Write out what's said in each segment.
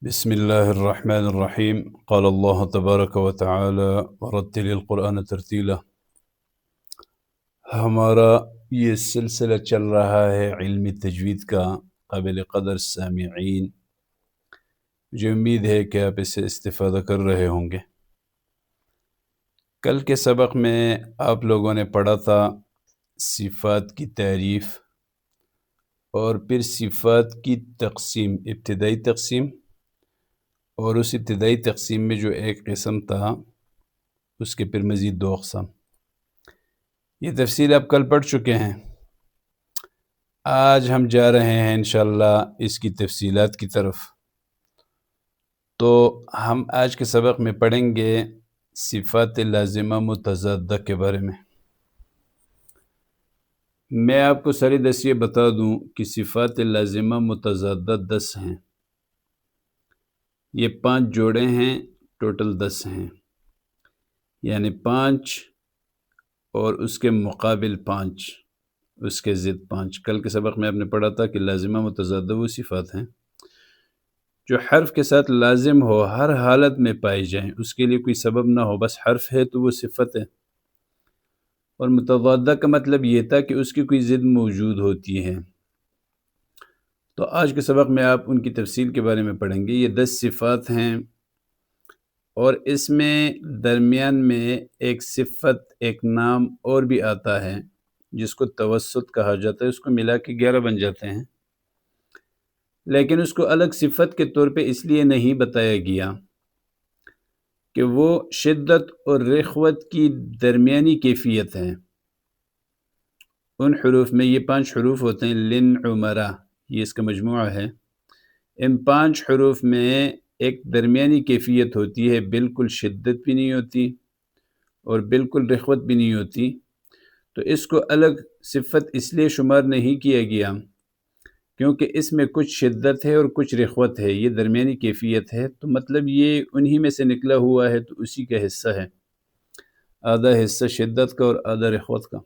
بسم الله الرحمن الرحيم. قال الله تبارك وتعالى ورتل القرآن ترتیلا. ہمارا یہ سلسلہ چل رہا ہے علم تجوید کا. قابل قدر سامعین، مجھے امید ہے کہ آپ اس سے استفادہ کر رہے ہوں گے. کل کے سبق میں آپ لوگوں نے پڑھا تھا صفات کی تعریف اور پھر صفات کی تقسیم، ابتدائی تقسیم، اور اس ابتدائی تقسیم میں جو ایک قسم تھا اس کے پھر مزید دو اقسام. یہ تفصیل آپ کل پڑھ چکے ہیں. آج ہم جا رہے ہیں انشاءاللہ اس کی تفصیلات کی طرف. تو ہم آج کے سبق میں پڑھیں گے صفات لازمہ متضادہ کے بارے میں. میں آپ کو سری دس یہ بتا دوں کہ صفات لازمہ متضادہ 10 ہیں. یہ 5 جوڑے ہیں، ٹوٹل 10 ہیں، یعنی 5 اور اس کے مقابل 5، اس کے ضد 5. کل کے سبق میں آپ نے پڑھا تھا کہ لازمہ متضادہ وہ صفات ہیں جو حرف کے ساتھ لازم ہو، ہر حالت میں پائی جائیں، اس کے لیے کوئی سبب نہ ہو، بس حرف ہے تو وہ صفت ہے. اور متضادہ کا مطلب یہ تھا کہ اس کی کوئی ضد موجود ہوتی ہے. تو آج کے سبق میں آپ ان کی تفصیل کے بارے میں پڑھیں گے. یہ 10 صفات ہیں اور اس میں درمیان میں ایک صفت، ایک نام اور بھی آتا ہے جس کو توسط کہا جاتا ہے. اس کو ملا کے 11 بن جاتے ہیں، لیکن اس کو الگ صفت کے طور پہ اس لیے نہیں بتایا گیا کہ وہ شدت اور رخوت کی درمیانی کیفیت ہے. ان حروف میں یہ 5 حروف ہوتے ہیں، لن، عمرہ، یہ اس کا مجموعہ ہے. ان 5 حروف میں ایک درمیانی کیفیت ہوتی ہے، بالکل شدت بھی نہیں ہوتی اور بالکل رخوت بھی نہیں ہوتی. تو اس کو الگ صفت اس لیے شمار نہیں کیا گیا کیونکہ اس میں کچھ شدت ہے اور کچھ رخوت ہے، یہ درمیانی کیفیت ہے. تو مطلب یہ انہی میں سے نکلا ہوا ہے، تو اسی کا حصہ ہے، آدھا حصہ شدت کا اور آدھا رخوت کا.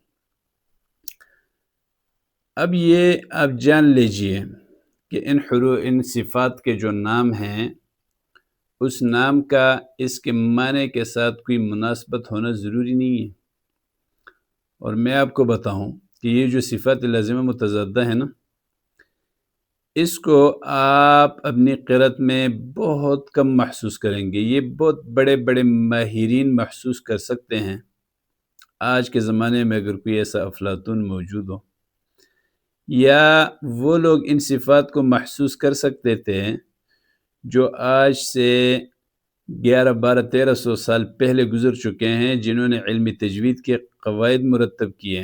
اب یہ آپ جان لیجئے کہ ان صفات کے جو نام ہیں، اس نام کا اس کے معنی کے ساتھ کوئی مناسبت ہونا ضروری نہیں ہے. اور میں آپ کو بتاؤں کہ یہ جو صفات لازمہ متضادہ ہے نا، اس کو آپ اپنی قرأت میں بہت کم محسوس کریں گے. یہ بہت بڑے بڑے ماہرین محسوس کر سکتے ہیں. آج کے زمانے میں اگر کوئی ایسا افلاطون موجود ہو، یا وہ لوگ ان صفات کو محسوس کر سکتے تھے جو آج سے 11، 12، 1300 سال پہلے گزر چکے ہیں، جنہوں نے علم تجوید کے قواعد مرتب کیے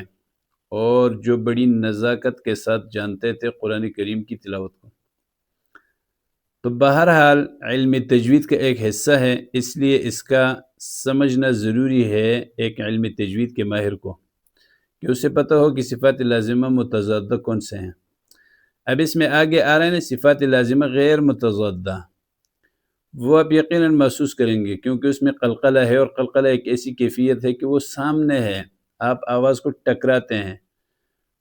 اور جو بڑی نزاکت کے ساتھ جانتے تھے قرآن کریم کی تلاوت کو. تو بہرحال علم تجوید کا ایک حصہ ہے، اس لیے اس کا سمجھنا ضروری ہے ایک علم تجوید کے ماہر کو، کہ اسے پتہ ہو کہ صفات لازمہ متضادہ کون سے ہیں. اب اس میں آگے آ رہے ہیں صفات لازمہ غیر متضادہ، وہ آپ یقیناً محسوس کریں گے کیونکہ اس میں قلقلہ ہے، اور قلقلہ ایک ایسی کیفیت ہے کہ وہ سامنے ہے، آپ آواز کو ٹکراتے ہیں.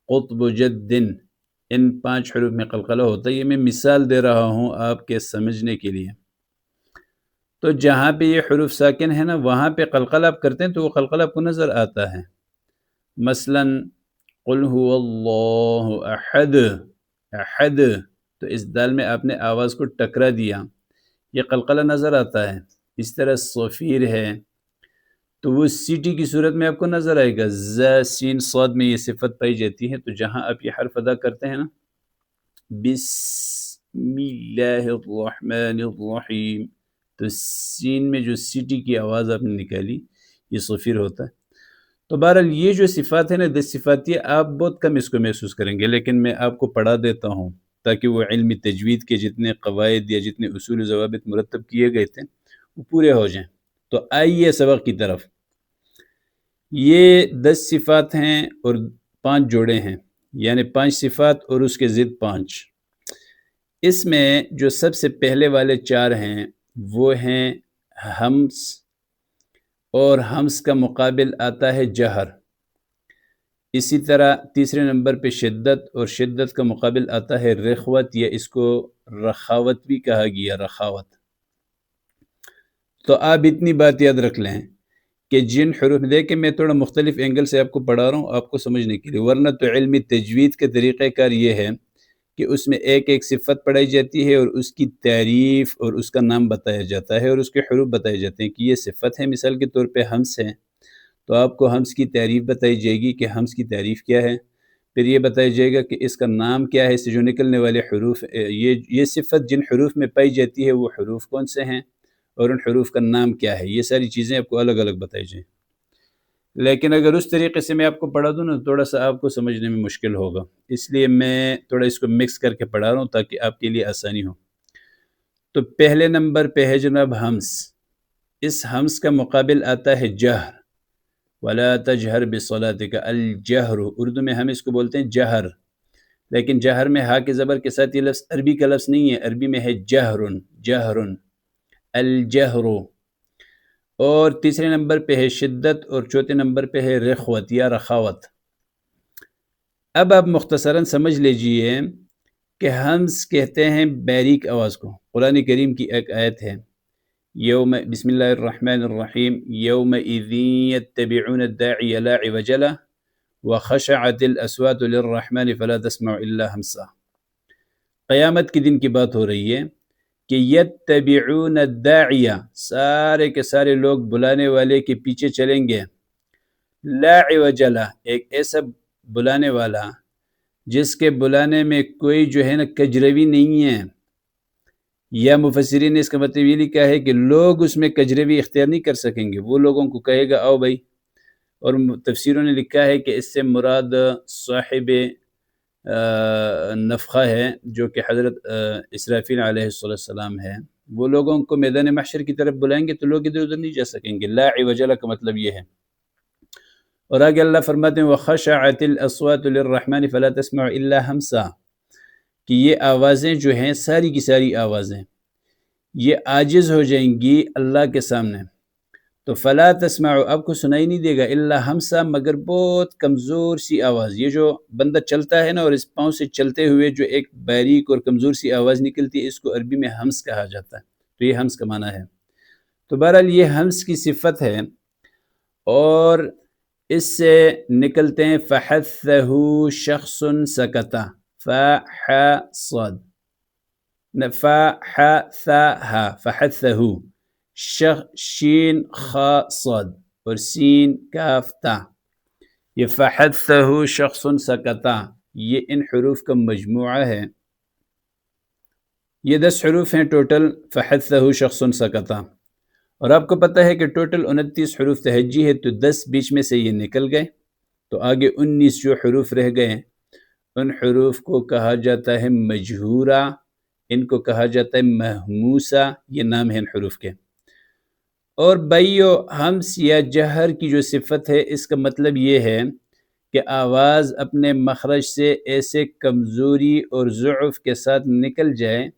قطب جدن، ان 5 حروف میں قلقلہ ہوتا ہے. یہ میں مثال دے رہا ہوں آپ کے سمجھنے کے لیے. تو جہاں پہ یہ حروف ساکن ہے نا، وہاں پہ قلقلہ آپ کرتے ہیں تو وہ قلقلہ آپ کو نظر آتا ہے. مثلا قل هو اللہ احد، احد، تو اس دال میں آپ نے آواز کو ٹکرا دیا، یہ قلقلہ نظر آتا ہے. اس طرح صفیر ہے تو وہ سیٹی کی صورت میں آپ کو نظر آئے گا. ز، سین، صاد میں یہ صفت پائی جاتی ہے. تو جہاں آپ یہ حرف ادا کرتے ہیں نا، بسم اللہ الرحمن الرحیم، تو سین میں جو سیٹی کی آواز آپ نے نکالی، یہ صفیر ہوتا ہے. تو بہرحال یہ جو صفات ہیں نا، 10 صفات، یہ آپ بہت کم اس کو محسوس کریں گے، لیکن میں آپ کو پڑھا دیتا ہوں تاکہ وہ علم تجوید کے جتنے قواعد یا جتنے اصول و ضوابط مرتب کیے گئے تھے وہ پورے ہو جائیں. تو آئیے سبق کی طرف. یہ 10 صفات ہیں اور 5 جوڑے ہیں، یعنی 5 صفات اور اس کے ضد 5. اس میں جو سب سے پہلے والے 4 ہیں وہ ہیں ہمس، اور ہمس کا مقابل آتا ہے جہر. اسی طرح تیسرے نمبر پہ شدت، اور شدت کا مقابل آتا ہے رخوت، یا اس کو رخاوت بھی کہا گیا، رخاوت۔ تو آپ اتنی بات یاد رکھ لیں کہ جن حروف میں دیکھیں، میں تھوڑا مختلف اینگل سے آپ کو پڑھا رہا ہوں آپ کو سمجھنے کے لیے، ورنہ تو علمی تجوید کے طریقہ کار یہ ہے کہ اس میں ایک ایک صفت پڑھائی جاتی ہے اور اس کی تعریف اور اس کا نام بتایا جاتا ہے اور اس کے حروف بتائے جاتے ہیں کہ یہ صفت ہے۔ مثال کے طور پہ ہمس ہے تو آپ کو ہمس کی تعریف بتائی جائے گی کہ ہمس کی تعریف کیا ہے، پھر یہ بتایا جائے گا کہ اس کا نام کیا ہے، اس سے جو نکلنے والے حروف، یہ صفت جن حروف میں پائی جاتی ہے وہ حروف کون سے ہیں اور ان حروف کا نام کیا ہے، یہ ساری چیزیں آپ کو الگ الگ بتائی جائیں۔ لیکن اگر اس طریقے سے میں آپ کو پڑھا دوں نا، تھوڑا سا آپ کو سمجھنے میں مشکل ہوگا، اس لیے میں تھوڑا اس کو مکس کر کے پڑھا رہا ہوں تاکہ آپ کے لیے آسانی ہو۔ تو پہلے نمبر پہ ہے جناب ہمس، اس ہمس کا مقابل آتا ہے جہر، وَلَا تَجْهَرْ بِصَلَاتِكَ، الجہر، اردو میں ہم اس کو بولتے ہیں جہر، لیکن جہر میں ہا کے زبر کے ساتھ یہ لفظ عربی کا لفظ نہیں ہے، عربی میں ہے جہرن، جہرن، الجہر۔ اور تیسرے نمبر پہ ہے شدت، اور چوتھے نمبر پہ ہے رخوت یا رخاوت۔ اب آپ مختصراً سمجھ لیجئے کہ ہمس کہتے ہیں باریک آواز کو۔ قرآن کریم کی ایک آیت ہے، یوم، بسم اللہ الرحمن الرحیم، یومئذ یتبعون الداعی لا عوج لہ وخشعت الاصوات للرحمن فلا تسمع الا ہمسا۔ قیامت کے دن کی بات ہو رہی ہے کہ یتبعون الداعی، سارے کے سارے لوگ بلانے والے کے پیچھے چلیں گے، لا عوج لہ، ایک ایسا بلانے والا جس کے بلانے میں کوئی جو ہے نا کجروی نہیں ہے، یا مفسرین نے اس کا مطلب یہ لکھا ہے کہ لوگ اس میں کجروی اختیار نہیں کر سکیں گے، وہ لوگوں کو کہے گا آؤ بھائی۔ اور تفسیروں نے لکھا ہے کہ اس سے مراد صاحب نفخہ ہے، جو کہ حضرت اسرافیل علیہ السلام ہے، وہ لوگوں کو میدان محشر کی طرف بلائیں گے تو لوگ ادھر ادھر نہیں جا سکیں گے۔ لا عوج لہ کا مطلب یہ ہے۔ اور آگے اللہ فرماتے ہیں وَخَشَعَتِ الْأَصْوَاتُ لِلرَّحْمَنِ فَلَا تَسْمَعُ إِلَّا ہمسا، کہ یہ آوازیں جو ہیں، ساری کی ساری آوازیں یہ عاجز ہو جائیں گی اللہ کے سامنے، تو فلا تسمع، آپ کو سنائی نہیں دے گا، الا ہمسا، مگر بہت کمزور سی آواز۔ یہ جو بندہ چلتا ہے نا اور اس پاؤں سے چلتے ہوئے جو ایک باریک اور کمزور سی آواز نکلتی ہے، اس کو عربی میں ہمس کہا جاتا ہے، تو یہ ہمس کا معنی ہے۔ تو بہرحال یہ ہمس کی صفت ہے، اور اس سے نکلتے ہیں فحثہ شخص سکتا، فحصد، فحثہ، فحثہ، شین خا صاد اور سین کاف تا، یہ فحثہ شخص سکتا، یہ ان حروف کا مجموعہ ہے، یہ 10 حروف ہیں ٹوٹل، فحثہ شخص سکتا۔ اور آپ کو پتہ ہے کہ ٹوٹل 29 حروف تہجی ہے، تو 10 بیچ میں سے یہ نکل گئے، تو آگے 19 جو حروف رہ گئے، ان حروف کو کہا جاتا ہے مجہورہ، ان کو کہا جاتا ہے مہموسہ، یہ نام ہے ان حروف کے۔ اور بائیو، ہمس یا جہر کی جو صفت ہے، اس کا مطلب یہ ہے کہ آواز اپنے مخرج سے ایسے کمزوری اور ضعف کے ساتھ نکل جائے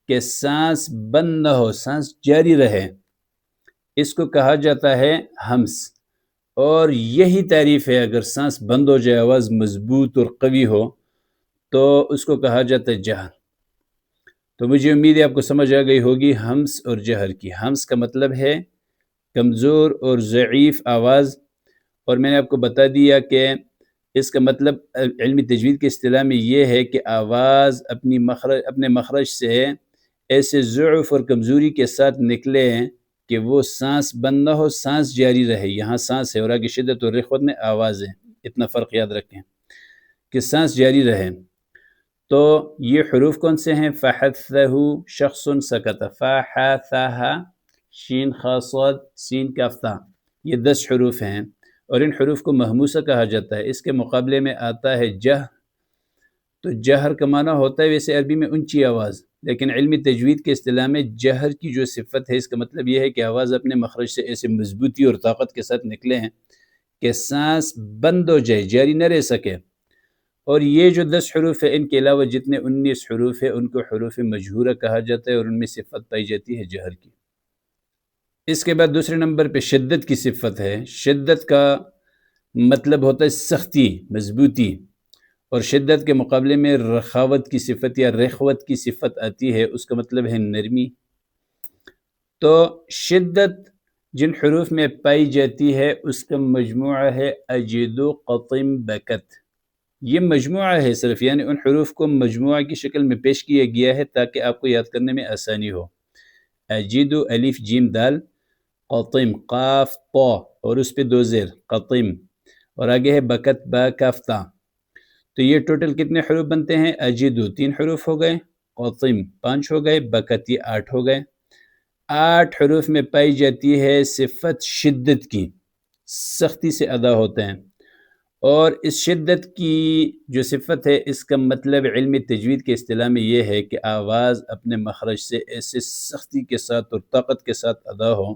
کہ سانس بند نہ ہو، سانس جاری رہے، اس کو کہا جاتا ہے ہمس۔ اور یہی تعریف ہے، اگر سانس بند ہو جائے، آواز مضبوط اور قوی ہو، تو اس کو کہا جاتا ہے جہر۔ تو مجھے امید ہے آپ کو سمجھ آ گئی ہوگی ہمس اور جہر کی۔ ہمس کا مطلب ہے کمزور اور ضعیف آواز، اور میں نے آپ کو بتا دیا کہ اس کا مطلب علمی تجوید کے اصطلاح میں یہ ہے کہ آواز اپنے مخرج سے ایسے ضعف اور کمزوری کے ساتھ نکلے کہ وہ سانس بند نہ ہو، سانس جاری رہے، یہاں سانس ہے اور آگے شدت اور رخوت میں آواز ہے، اتنا فرق یاد رکھیں کہ سانس جاری رہے۔ تو یہ حروف کون سے ہیں؟ فحثہ شخص سکت، فحثہ، شین خا صاد، سین کاف تا، یہ 10 حروف ہیں، اور ان حروف کو مہموسہ کہا جاتا ہے۔ اس کے مقابلے میں آتا ہے جہ، تو جہر کا معنی ہوتا ہے ویسے عربی میں اونچی آواز، لیکن علمی تجوید کے اصطلاح میں جہر کی جو صفت ہے، اس کا مطلب یہ ہے کہ آواز اپنے مخرج سے ایسے مضبوطی اور طاقت کے ساتھ نکلے ہیں کہ سانس بند ہو جائے، جاری نہ رہ سکے۔ اور یہ جو 10 حروف ہے، ان کے علاوہ جتنے 19 حروف ہیں، ان کو حروف مجہورہ کہا جاتا ہے، اور ان میں صفت پائی جاتی ہے جہر کی۔ اس کے بعد دوسرے نمبر پہ شدت کی صفت ہے۔ شدت کا مطلب ہوتا ہے سختی، مضبوطی، اور شدت کے مقابلے میں رخاوت کی صفت یا رخوت کی صفت آتی ہے، اس کا مطلب ہے نرمی۔ تو شدت جن حروف میں پائی جاتی ہے اس کا مجموعہ ہے اجد، قطم، بکت۔ یہ مجموعہ ہے صرف، یعنی ان حروف کو مجموعہ کی شکل میں پیش کیا گیا ہے تاکہ آپ کو یاد کرنے میں آسانی ہو۔ اجد، الف جیم دال، قطم قاف طا اور اس پہ دو زیر قطم، اور آگے ہے بکت با کاف تا۔ تو یہ ٹوٹل کتنے حروف بنتے ہیں؟ اجدو 3 حروف ہو گئے، قطم 5 ہو گئے، بکت یہ 8 ہو گئے۔ 8 حروف میں پائی جاتی ہے صفت شدت کی، سختی سے ادا ہوتے ہیں، اور اس شدت کی جو صفت ہے اس کا مطلب علم تجوید کے اصطلاح میں یہ ہے کہ آواز اپنے مخرج سے ایسے سختی کے ساتھ اور طاقت کے ساتھ ادا ہو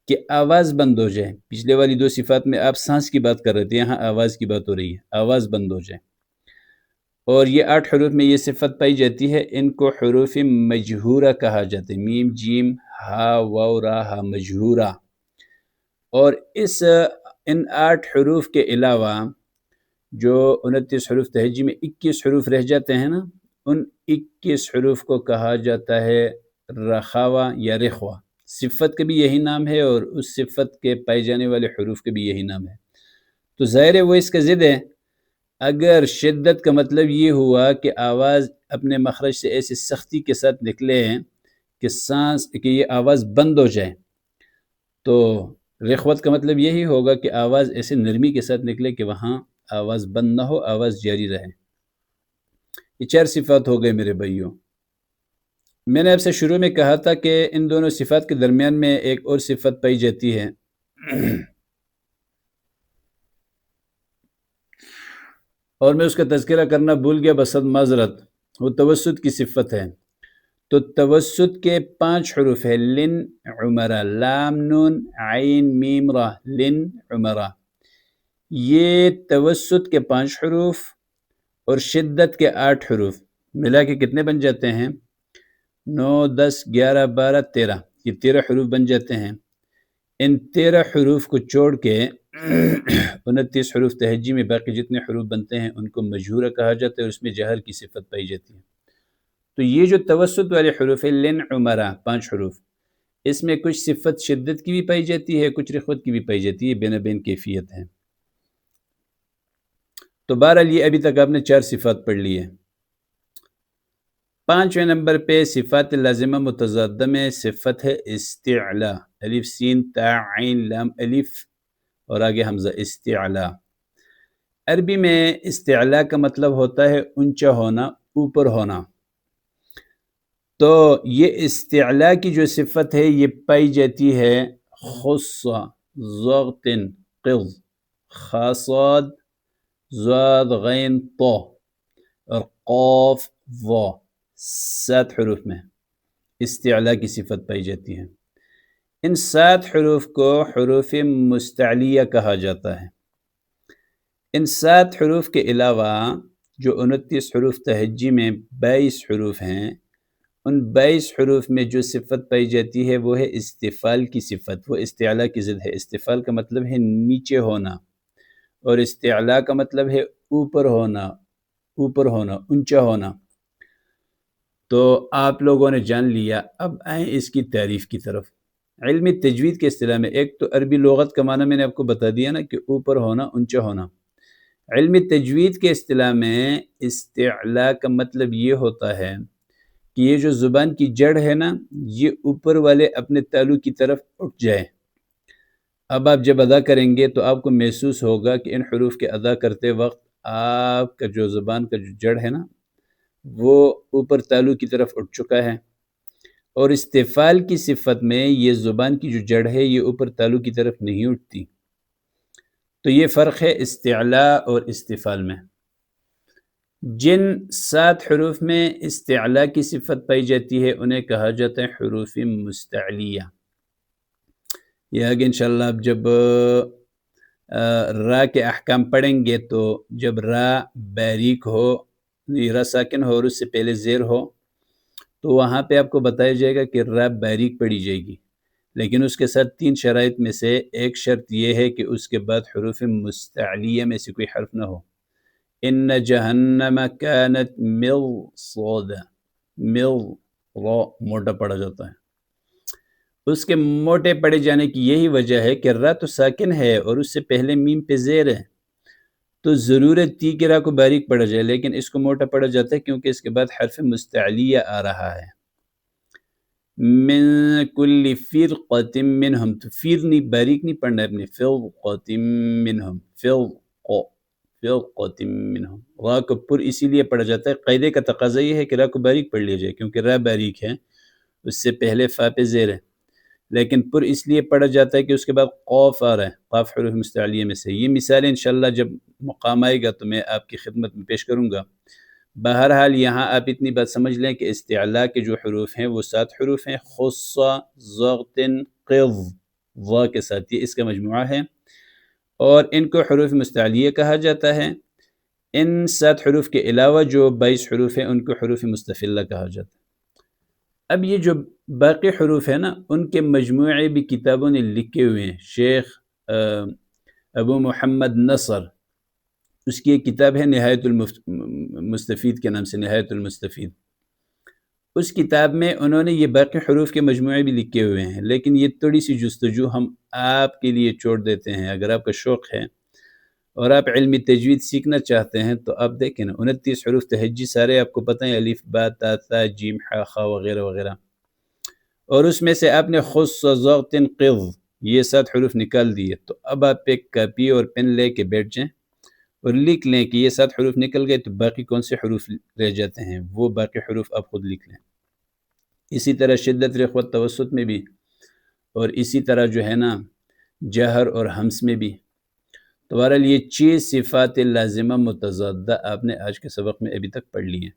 کہ آواز بند ہو جائے۔ پچھلے والی 2 صفات میں آپ سانس کی بات کر رہے تھے، یہاں آواز کی بات ہو رہی ہے، آواز بند ہو جائے۔ اور یہ 8 حروف میں یہ صفت پائی جاتی ہے، ان کو حروف مجہورہ کہا جاتا ہے، میم جیم ہا واو را ہا، مجہورہ۔ اور ان 8 حروف کے علاوہ جو 29 حروف تہجی میں 21 حروف رہ جاتے ہیں نا، ان 21 حروف کو کہا جاتا ہے رخاوہ یا رخوہ۔ صفت کا بھی یہی نام ہے اور اس صفت کے پائے جانے والے حروف کا بھی یہی نام ہے۔ تو ظاہر ہے وہ اس کا ضد ہے۔ اگر شدت کا مطلب یہ ہوا کہ آواز اپنے مخرج سے ایسی سختی کے ساتھ نکلے کہ یہ آواز بند ہو جائے، تو رخوت کا مطلب یہی ہوگا کہ آواز ایسے نرمی کے ساتھ نکلے کہ وہاں آواز بند نہ ہو، آواز جاری رہے۔ یہ 4 صفات ہو گئے میرے بھائیوں۔ میں نے آپ سے شروع میں کہا تھا کہ ان دونوں صفات کے درمیان میں ایک اور صفت پائی جاتی ہے، اور میں اس کا تذکرہ کرنا بھول گیا، بصد معذرت۔ وہ توسط کی صفت ہے۔ تو توسط کے 5 حروف ہے، لن عمرہ، لام نون عین میم را، لن عمرہ۔ یہ توسط کے 5 حروف اور شدت کے 8 حروف ملا کے کتنے بن جاتے ہیں؟ 9 10 11 12 13، یہ 13 حروف بن جاتے ہیں۔ ان 13 حروف کو چھوڑ کے 29 حروف تہجی میں باقی جتنے حروف بنتے ہیں ان کو مجہورہ کہا جاتا ہے، اور اس میں جہر کی صفت پائی جاتی ہے۔ تو یہ جو توسط والے حروف ہے، لن عمرہ 5 حروف، اس میں کچھ صفت شدت کی بھی پائی جاتی ہے، کچھ رخوت کی بھی پائی جاتی ہے، بین بین کیفیت ہے۔ تو بہرحال یہ ابھی تک آپ نے 4 صفات پڑھ لی ہے۔ 5ویں نمبر پہ صفات لازمہ متضادہ میں صفت ہے استعلا، الف سین تا عین لام الف اور آگے حمزہ، استعلا۔ عربی میں استعلا کا مطلب ہوتا ہے اونچا ہونا، اوپر ہونا۔ تو یہ استعلا کی جو صفت ہے یہ پائی جاتی ہے خص، ضغط، قض، خاصاد، زاد غین طا اور قاف وا، 7 حروف میں استعلا کی صفت پائی جاتی ہے۔ ان 7 حروف کو حروف مستعلیہ کہا جاتا ہے۔ ان 7 حروف کے علاوہ جو 29 حروف تہجی میں 22 حروف ہیں، ان 22 حروف میں جو صفت پائی جاتی ہے وہ ہے استفال کی صفت، وہ استعلا کی ضد ہے۔ استفال کا مطلب ہے نیچے ہونا، اور استعلا کا مطلب ہے اوپر ہونا، اوپر ہونا، اونچا ہونا۔ تو آپ لوگوں نے جان لیا، اب آئیں اس کی تعریف کی طرف۔ علم تجوید کے اصطلاح میں ایک تو عربی لغت کا معنی میں نے آپ کو بتا دیا نا کہ اوپر ہونا، اونچا ہونا۔ علم تجوید کے اصطلاح میں استعلا کا مطلب یہ ہوتا ہے کہ یہ جو زبان کی جڑ ہے نا، یہ اوپر والے اپنے تالو کی طرف اٹھ جائے۔ اب آپ جب ادا کریں گے تو آپ کو محسوس ہوگا کہ ان حروف کے ادا کرتے وقت آپ کا جو زبان کا جو جڑ ہے نا وہ اوپر تالو کی طرف اٹھ چکا ہے، اور استفال کی صفت میں یہ زبان کی جو جڑ ہے یہ اوپر تالو کی طرف نہیں اٹھتی۔ تو یہ فرق ہے استعلا اور استفال میں۔ جن 7 حروف میں استعلا کی صفت پائی جاتی ہے انہیں کہا جاتا ہے حروف مستعلیہ۔ یہ آگے انشاءاللہ اب جب را کے احکام پڑھیں گے تو جب را باریک ہو، را ساکن ہو اور اس سے پہلے زیر ہو، تو وہاں پہ آپ کو بتایا جائے گا کہ را باریک پڑھی جائے گی، لیکن اس کے ساتھ 3 شرائط میں سے ایک شرط یہ ہے کہ اس کے بعد حروف مستعلیہ میں سے کوئی حرف نہ ہو۔ ان جہنم کانت مرصادا، مر را موٹا پڑا جاتا ہے۔ اس کے موٹے پڑے جانے کی یہی وجہ ہے کہ را تو ساکن ہے اور اس سے پہلے میم پہ زیر ہے، تو ضرورت تھی کہ را کو باریک پڑا جائے، لیکن اس کو موٹا پڑا جاتا ہے کیونکہ اس کے بعد حرف مستعلیہ آ رہا ہے۔ من کل فرقۃ منہم، تو فیر نہیں، باریک نہیں پڑھنا ہے اپنے، فرقۃ منہم، فرقۃ منہم۔ را کو پر اسی لیے پڑھا جاتا ہے، قاعدے کا تقاضا یہ ہے کہ را کو باریک پڑھ لیا جائے کیونکہ را باریک ہے، اس سے پہلے فا پہ زیر ہے، لیکن پر اس لیے پڑھا جاتا ہے کہ اس کے بعد قوف آ رہا ہے، قاف حروف مستعلیہ میں سے۔ یہ مثالیں انشاءاللہ جب مقام آئے گا تو میں آپ کی خدمت میں پیش کروں گا۔ بہرحال یہاں آپ اتنی بات سمجھ لیں کہ استعلاء کے جو حروف ہیں وہ 7 حروف ہیں، خص، ضغط، قض، ضا کے ساتھ، یہ اس کا مجموعہ ہے اور ان کو حروف مستعلیہ کہا جاتا ہے۔ ان 7 حروف کے علاوہ جو 22 حروف ہیں ان کو حروف مستفلہ کہا جاتا ہے۔ اب یہ جو باقی حروف ہیں نا، ان کے مجموعے بھی کتابوں نے لکھے ہوئے ہیں۔ شیخ ابو محمد نصر، اس کی ایک کتاب ہے نہایت المستفید کے نام سے، نہایت المستفید۔ اس کتاب میں انہوں نے یہ باقی حروف کے مجموعے بھی لکھے ہوئے ہیں، لیکن یہ تھوڑی سی جستجو ہم آپ کے لیے چھوڑ دیتے ہیں۔ اگر آپ کا شوق ہے اور آپ علم تجوید سیکھنا چاہتے ہیں تو آپ دیکھیں نا، 29 حروف تہجی سارے آپ کو پتہ ہیں، الف با تا ثا جیم ح خ وغیرہ وغیرہ، اور اس میں سے آپ نے خص، ضغط، قض یہ 7 حروف نکال دیے، تو اب آپ ایک کاپی اور پین لے کے بیٹھ جائیں اور لکھ لیں کہ یہ 7 حروف نکل گئے تو باقی کون سے حروف رہ جاتے ہیں، وہ باقی حروف آپ خود لکھ لیں۔ اسی طرح شدت، رخوت، توسط میں بھی، اور اسی طرح جو ہے نا جہر اور ہمس میں بھی۔ تو بہرحال یہ چیز صفات لازمہ متضادہ آپ نے آج کے سبق میں ابھی تک پڑھ لی ہیں۔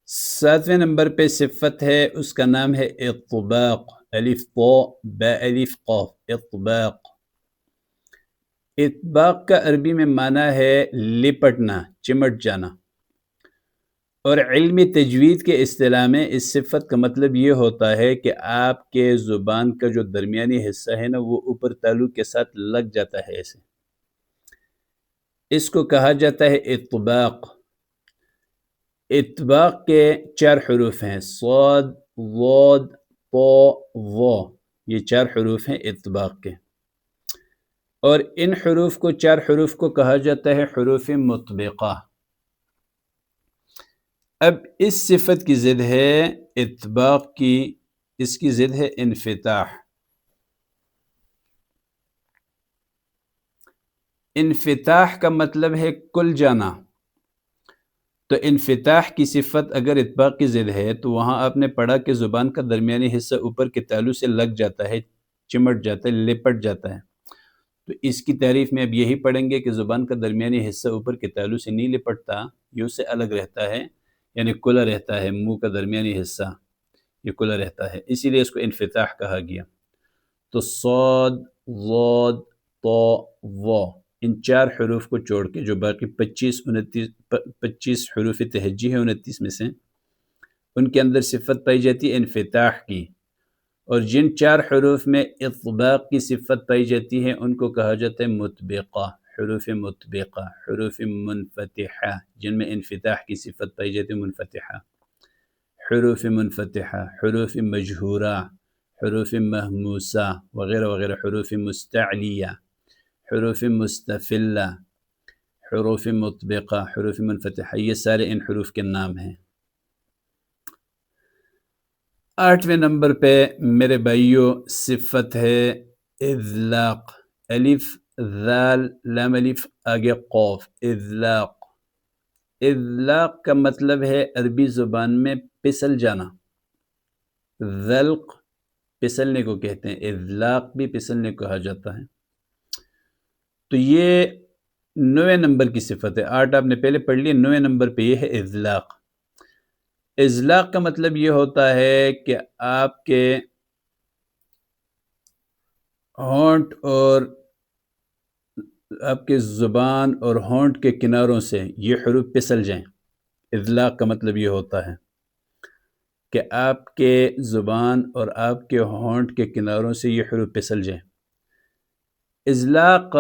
7ویں نمبر پہ صفت ہے، اس کا نام ہے اطباق، الف طا با الف قاف، اطباق۔ اطباق کا عربی میں معنی ہے لپٹنا، چمٹ جانا، اور علم تجوید کے اصطلاح میں اس صفت کا مطلب یہ ہوتا ہے کہ آپ کے زبان کا جو درمیانی حصہ ہے نا وہ اوپر تالو کے ساتھ لگ جاتا ہے ایسے، اس کو کہا جاتا ہے اطباق۔ اطباق کے 4 حروف ہیں، صاد، ضاد، طا، ظا، یہ 4 حروف ہیں اطباق کے، اور ان حروف کو 4 حروف کو کہا جاتا ہے حروف مطبقہ۔ اب اس صفت کی ضد ہے اطباق کی، اس کی ضد ہے انفتاح۔ انفتاح کا مطلب ہے کل جانا، تو انفتاح کی صفت اگر اطباق کی ضد ہے تو وہاں آپ نے پڑھا کہ زبان کا درمیانی حصہ اوپر کے تالو سے لگ جاتا ہے، چمٹ جاتا ہے، لپٹ جاتا ہے۔ تو اس کی تعریف میں اب یہی پڑھیں گے کہ زبان کا درمیانی حصہ اوپر کے تالو سے نہیں لپٹتا، یہ اس سے الگ رہتا ہے، یعنی کھلا رہتا ہے، منہ کا درمیانی حصہ یہ کھلا رہتا ہے، اسی لیے اس کو انفتاح کہا گیا۔ تو صاد، ضاد، طا، ظا، ان 4 حروف کو چھوڑ کے جو باقی 25 حروف تہجی ہیں 29 میں سے، ان کے اندر صفت پائی جاتی ہے انفتاح کی، اور جن 4 حروف میں اطباق کی صفت پائی جاتی ہے ان کو کہا جاتا ہے مطبقہ، حروف مطبقہ، حروف منفتحہ، جن میں انفتاح کی صفت پائی جاتی ہے منفتحہ، حروف منفتحہ، حروف مجہورہ، حروف مہموسہ وغیرہ وغیرہ، حروف مستعلیہ، حروف مستفلہ، حروف مطبقہ، حروف منفتحہ، یہ سارے ان حروف کے نام ہیں۔ 8ویں نمبر پہ میرے بھائیوں صفت ہے اذلاق، الف ذال لام الف آگے قوف، اذلاق۔ اذلاق کا مطلب ہے عربی زبان میں پسل جانا، ذلق پسلنے کو کہتے ہیں، اذلاق بھی پسلنے کو کہا جاتا ہے۔ تو یہ 9ویں نمبر کی صفت ہے، 8 آپ نے پہلے پڑھ لی، 9ویں نمبر پہ یہ ہے اذلاق۔ اذلاق کا مطلب یہ ہوتا ہے کہ آپ کے ہونٹ اور آپ کے زبان اور ہونٹ کے کناروں سے یہ حروف پسل جائیں، اذلاق کا مطلب یہ ہوتا ہے۔ کہ آپ کے زبان اور آپ کے ہونٹ کے کناروں سے یہ حروف پھسل جائیں۔ اذلاق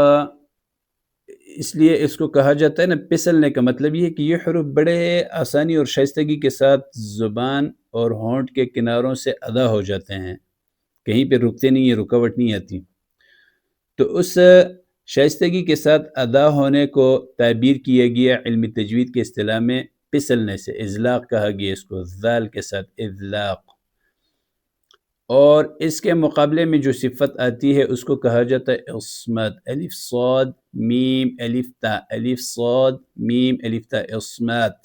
اس لیے اس کو کہا جاتا ہے نا، پھسلنے کا مطلب یہ ہے کہ یہ حروف بڑے آسانی اور شائستگی کے ساتھ زبان اور ہونٹ کے کناروں سے ادا ہو جاتے ہیں، کہیں پہ رکتے نہیں ہیں، رکاوٹ نہیں آتی۔ تو اس شائستگی کے ساتھ ادا ہونے کو تعبیر کیا گیا علم تجوید کے اصطلاح میں پھسلنے سے، اذلاق کہا گیا اس کو، ذال کے ساتھ اذلاق۔ اور اس کے مقابلے میں جو صفت آتی ہے اس کو کہا جاتا ہے عصمت، الف صاد میم الف تا، الف صاد میم الف تا، عصمت۔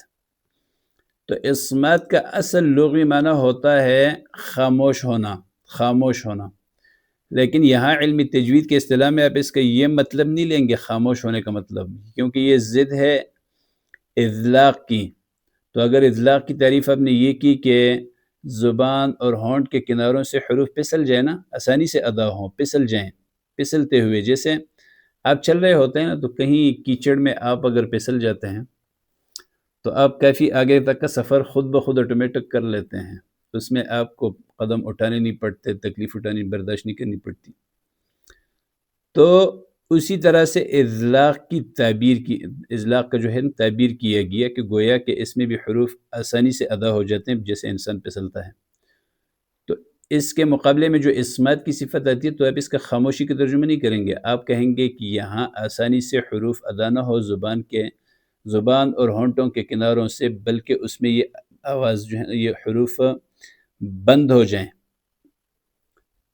تو عصمت کا اصل لغوی معنی ہوتا ہے خاموش ہونا، خاموش ہونا، لیکن یہاں علم تجوید کے اصطلاح میں آپ اس کا یہ مطلب نہیں لیں گے خاموش ہونے کا مطلب، کیونکہ یہ ضد ہے اذلاق کی۔ تو اگر اذلاق کی تعریف آپ نے یہ کی کہ زبان اور ہونٹ کے کناروں سے حروف پھسل جائے نا، آسانی سے ادا ہوں، پھسل جائیں، پھسلتے ہوئے، جیسے آپ چل رہے ہوتے ہیں نا تو کہیں کیچڑ میں آپ اگر پھسل جاتے ہیں تو آپ کافی آگے تک کا سفر خود بخود آٹومیٹک کر لیتے ہیں، اس میں آپ کو قدم اٹھانے نہیں پڑتے، تکلیف اٹھانی برداشت نہیں کرنی پڑتی۔ تو اسی طرح سے اذلاق کا جو ہے تعبیر کیا گیا کہ گویا کہ اس میں بھی حروف آسانی سے ادا ہو جاتے ہیں جیسے انسان پھسلتا ہے۔ تو اس کے مقابلے میں جو عصمت کی صفت آتی ہے تو آپ اس کا خاموشی کا ترجمہ نہیں کریں گے، آپ کہیں گے کہ یہاں آسانی سے حروف ادا نہ ہو زبان اور ہونٹوں کے کناروں سے، بلکہ اس میں یہ آواز جو ہے یہ حروف بند ہو جائیں۔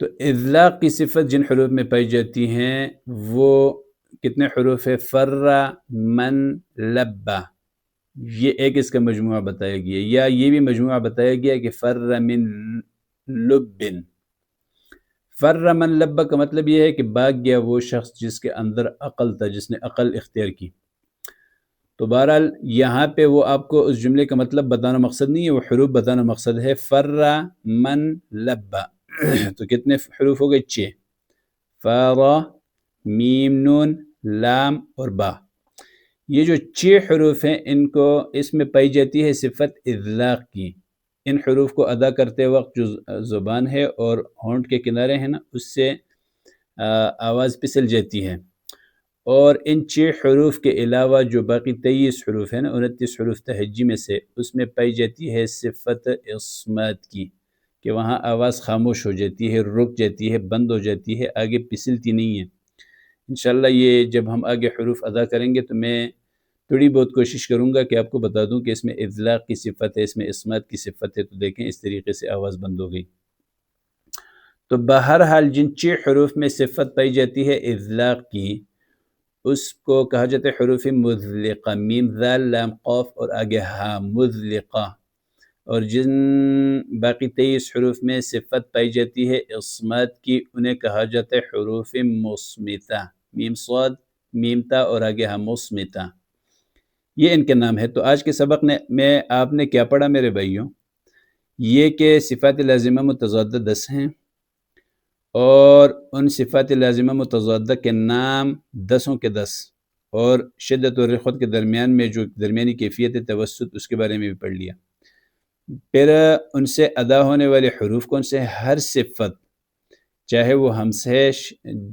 تو اذلاق کی صفت جن حروف میں پائی جاتی ہیں وہ کتنے حروف ہے؟ فرّ، من، لبّ، یہ ایک اس کا مجموعہ بتایا گیا، یا یہ بھی مجموعہ بتایا گیا کہ فرّ من لب۔ فرّ من لبّ کا مطلب یہ ہے کہ بھاگ گیا وہ شخص جس کے اندر عقل تھا، جس نے عقل اختیار کی۔ تو بہرحال یہاں پہ وہ آپ کو اس جملے کا مطلب بتانا مقصد نہیں ہے، وہ حروف بتانا مقصد ہے۔ فرّ من لبّ، تو کتنے حروف ہو گئے؟ 6، فا را میم نون لام اور با۔ یہ جو 6 حروف ہیں ان کو اس میں پائی جاتی ہے صفت اذلاق کی۔ ان حروف کو ادا کرتے وقت جو زبان ہے اور ہونٹ کے کنارے ہیں نا اس سے آواز پھسل جاتی ہے، اور ان 6 حروف کے علاوہ جو باقی 23 حروف ہیں نا، 29 حروف تہجی میں سے، اس میں پائی جاتی ہے صفت عصمت کی، کہ وہاں آواز خاموش ہو جاتی ہے، رک جاتی ہے، بند ہو جاتی ہے، آگے پھسلتی نہیں ہے۔ انشاءاللہ یہ جب ہم آگے حروف ادا کریں گے تو میں تھوڑی بہت کوشش کروں گا کہ آپ کو بتا دوں کہ اس میں اذلاق کی صفت ہے، اس میں عصمت کی صفت ہے، تو دیکھیں اس طریقے سے آواز بند ہو گئی۔ تو بہرحال جن 6 حروف میں صفت پائی جاتی ہے اذلاق کی اس کو کہا جاتا ہے حروف مذلقہ، میم ذال لام قاف اور آگے ہا، مذلقہ۔ اور جن باقی 23 حروف میں صفت پائی جاتی ہے عصمت کی انہیں کہا جاتا ہے حروف مصمتہ، میم صاد میم تا اور آگے ہا، مصمتہ، یہ ان کے نام ہے۔ تو آج کے سبق میں آپ نے کیا پڑھا میرے بھائیوں؟ یہ کہ صفات لازمہ متضادہ 10 ہیں، اور ان صفات لازمہ متضادہ کے نام 10 کے 10، اور شدت و رخوت کے درمیان میں جو درمیانی کیفیت توسط اس کے بارے میں بھی پڑھ لیا۔ پھر ان سے ادا ہونے والے حروف کون سے؟ ہر صفت، چاہے وہ ہمس ہے،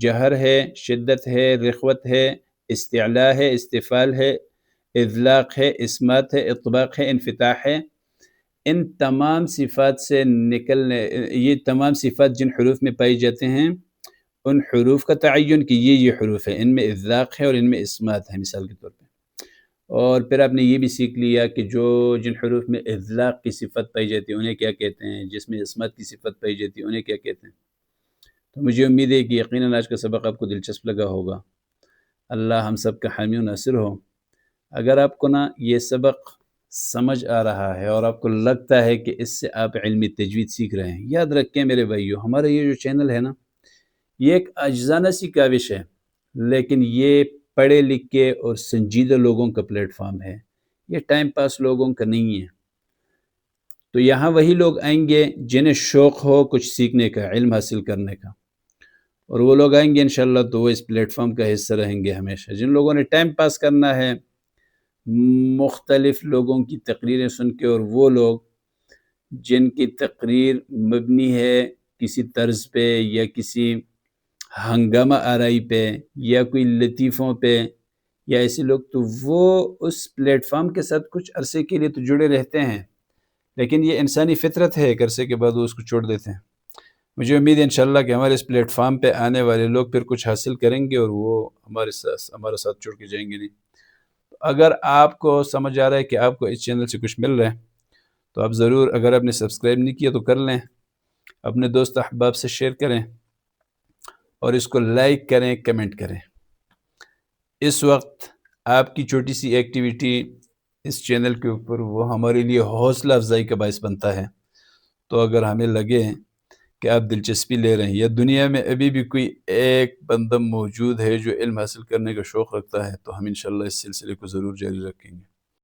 جہر ہے، شدت ہے، رخوت ہے، استعلاء ہے، استفال ہے، اذلاق ہے، اسمات ہے، اطباق ہے، انفتاح ہے، ان تمام صفات سے نکلنے، یہ تمام صفات جن حروف میں پائی جاتے ہیں ان حروف کا تعین کہ یہ حروف ہیں، ان میں اذلاق ہے اور ان میں اسمات ہے مثال کے طور پہ۔ اور پھر آپ نے یہ بھی سیکھ لیا کہ جن حروف میں اذلاق کی صفت پائی جاتی ہے انہیں کیا کہتے ہیں، جس میں اسمات کی صفت پائی جاتی ہے انہیں کیا کہتے ہیں۔ تو مجھے امید ہے کہ یقیناً آج کا سبق آپ کو دلچسپ لگا ہوگا۔ اللہ ہم سب کا حامی و ناصر ہو۔ اگر آپ کو نا یہ سبق سمجھ آ رہا ہے اور آپ کو لگتا ہے کہ اس سے آپ علمی تجوید سیکھ رہے ہیں، یاد رکھیں میرے بھائیو، ہمارا یہ جو چینل ہے نا یہ ایک اجزانہ سی کاوش ہے، لیکن یہ پڑھے لکھے اور سنجیدہ لوگوں کا پلیٹ فارم ہے، یہ ٹائم پاس لوگوں کا نہیں ہے۔ تو یہاں وہی لوگ آئیں گے جنہیں شوق ہو کچھ سیکھنے کا، علم حاصل کرنے کا، اور وہ لوگ آئیں گے انشاءاللہ تو وہ اس پلیٹ فارم کا حصہ رہیں گے ہمیشہ۔ جن لوگوں نے ٹائم پاس کرنا ہے مختلف لوگوں کی تقریریں سن کے، اور وہ لوگ جن کی تقریر مبنی ہے کسی طرز پہ یا کسی ہنگامہ آرائی پہ یا کوئی لطیفوں پہ یا ایسے لوگ، تو وہ اس پلیٹ فارم کے ساتھ کچھ عرصے کے لیے تو جڑے رہتے ہیں، لیکن یہ انسانی فطرت ہے، ایک عرصے کے بعد وہ اس کو چھوڑ دیتے ہیں۔ مجھے امید ہے انشاءاللہ کہ ہمارے اس پلیٹ فارم پہ آنے والے لوگ پھر کچھ حاصل کریں گے اور وہ ہمارے ساتھ جڑ کے جائیں گے نہیں۔ اگر آپ کو سمجھ آ رہا ہے کہ آپ کو اس چینل سے کچھ مل رہا ہے تو آپ ضرور، اگر آپ نے سبسکرائب نہیں کیا تو کر لیں، اپنے دوست احباب سے شیئر کریں اور اس کو لائک کریں، کمنٹ کریں۔ اس وقت آپ کی چھوٹی سی ایکٹیویٹی اس چینل کے اوپر وہ ہمارے لیے حوصلہ افزائی کا باعث بنتا ہے۔ تو اگر ہمیں لگے کہ آپ دلچسپی لے رہے ہیں یا دنیا میں ابھی بھی کوئی ایک بندہ موجود ہے جو علم حاصل کرنے کا شوق رکھتا ہے، تو ہم انشاءاللہ اس سلسلے کو ضرور جاری رکھیں گے۔